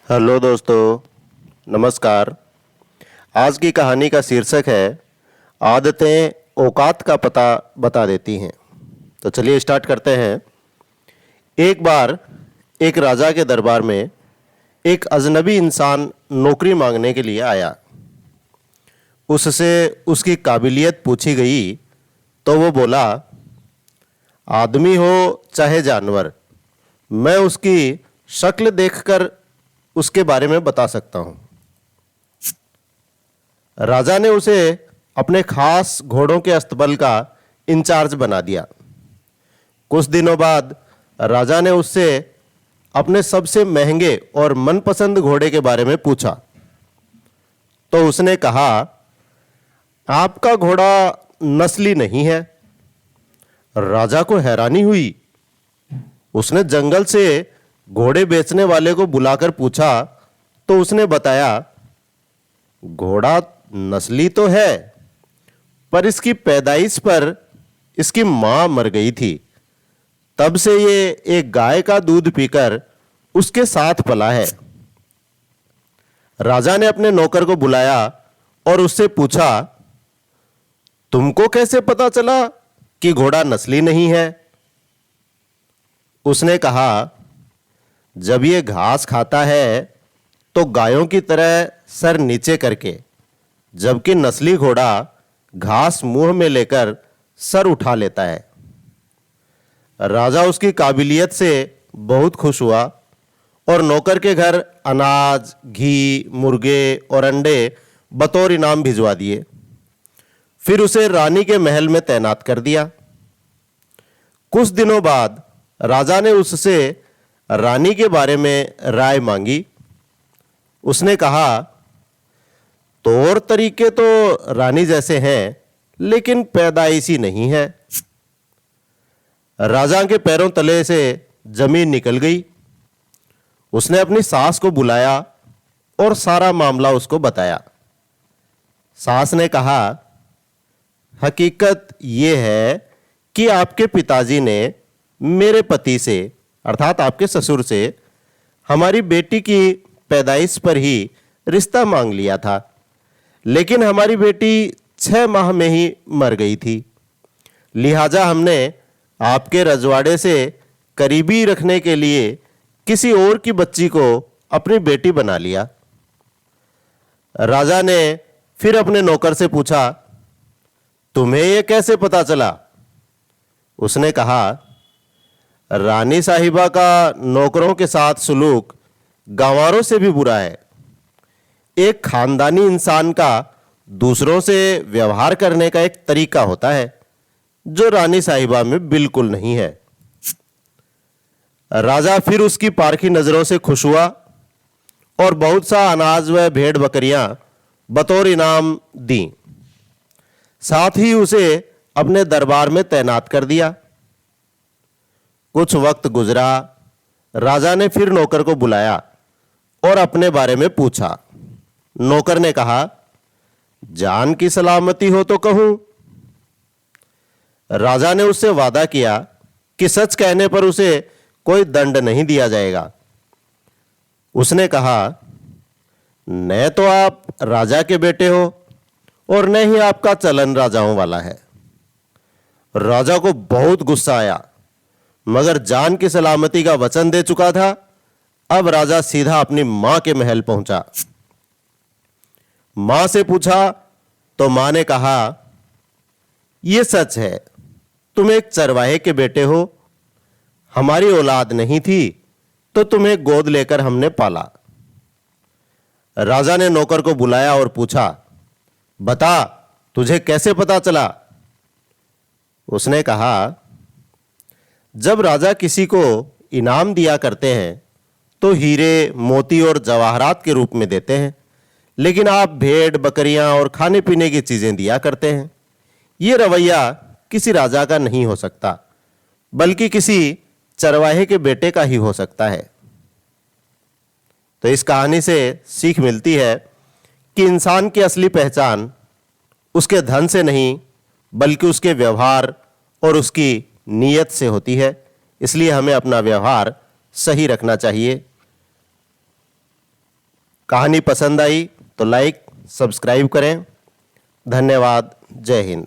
Hello दोस्तों, नमस्कार। आज की कहानी का शीर्षक है आदतें औकात का पता बता देती हैं। तो चलिए स्टार्ट करते हैं। एक बार एक राजा के दरबार में एक अजनबी इंसान नौकरी मांगने के लिए आया। उससे उसकी काबिलियत पूछी गई तो वो बोला, आदमी हो चाहे जानवर, मैं उसकी शक्ल देखकर उसके बारे में बता सकता हूँ। राजा ने उसे अपने खास घोड़ों के अस्तबल का इंचार्ज बना दिया। कुछ दिनों बाद राजा ने उससे अपने सबसे महंगे और मनपसंद घोड़े के बारे में पूछा तो उसने कहा, आपका घोड़ा नस्ली नहीं है। राजा को हैरानी हुई। उसने जंगल से घोड़े बेचने वाले को बुलाकर पूछा तो उसने बताया, घोड़ा नस्ली तो है, पर इसकी पैदाइश पर इसकी मां मर गई थी। तब से ये एक गाय का दूध पीकर उसके साथ पला है। राजा ने अपने नौकर को बुलाया और उससे पूछा, तुमको कैसे पता चला कि घोड़ा नस्ली नहीं है? उसने कहा, जब ये घास खाता है तो गायों की तरह सर नीचे करके, जबकि नस्ली घोड़ा घास मुंह में लेकर सर उठा लेता है। राजा उसकी काबिलियत से बहुत खुश हुआ और नौकर के घर अनाज, घी, मुर्गे और अंडे बतौर इनाम भिजवा दिए। फिर उसे रानी के महल में तैनात कर दिया। कुछ दिनों बाद राजा ने उससे रानी के बारे में राय मांगी। उसने कहा, तौर तरीके तो रानी जैसे हैं, लेकिन पैदाइशी नहीं है। राजा के पैरों तले से जमीन निकल गई। उसने अपनी सास को बुलाया और सारा मामला उसको बताया। सास ने कहा, हकीकत यह है कि आपके पिताजी ने मेरे पति से, अर्थात आपके ससुर से, हमारी बेटी की पैदाइश पर ही रिश्ता मांग लिया था, लेकिन हमारी बेटी 6 माह में ही मर गई थी। लिहाजा हमने आपके रजवाड़े से करीबी रखने के लिए किसी और की बच्ची को अपनी बेटी बना लिया। राजा ने फिर अपने नौकर से पूछा, तुम्हें यह कैसे पता चला? उसने कहा, रानी साहिबा का नौकरों के साथ सुलूक गंवारों से भी बुरा है। एक खानदानी इंसान का दूसरों से व्यवहार करने का एक तरीका होता है जो रानी साहिबा में बिल्कुल नहीं है। राजा फिर उसकी पारखी नजरों से खुश हुआ और बहुत सा अनाज व भेड़ बकरियां बतौर इनाम दी। साथ ही उसे अपने दरबार में तैनात कर दिया। कुछ वक्त गुजरा। राजा ने फिर नौकर को बुलाया और अपने बारे में पूछा। नौकर ने कहा, जान की सलामती हो तो कहूं। राजा ने उससे वादा किया कि सच कहने पर उसे कोई दंड नहीं दिया जाएगा। उसने कहा, न तो आप राजा के बेटे हो और न ही आपका चलन राजाओं वाला है। राजा को बहुत गुस्सा आया, मगर जान की सलामती का वचन दे चुका था। अब राजा सीधा अपनी मां के महल पहुंचा। मां से पूछा तो मां ने कहा, यह सच है, तुम एक चरवाहे के बेटे हो। हमारी औलाद नहीं थी तो तुम्हें गोद लेकर हमने पाला। राजा ने नौकर को बुलाया और पूछा, बता, तुझे कैसे पता चला? उसने कहा, जब राजा किसी को इनाम दिया करते हैं तो हीरे, मोती और जवाहरात के रूप में देते हैं, लेकिन आप भेड़, बकरियां और खाने पीने की चीजें दिया करते हैं। यह रवैया किसी राजा का नहीं हो सकता, बल्कि किसी चरवाहे के बेटे का ही हो सकता है। तो इस कहानी से सीख मिलती है कि इंसान की असली पहचान उसके धन से नहीं, बल्कि उसके व्यवहार और उसकी नीयत से होती है। इसलिए हमें अपना व्यवहार सही रखना चाहिए। कहानी पसंद आई तो लाइक सब्सक्राइब करें। धन्यवाद। जय हिंद।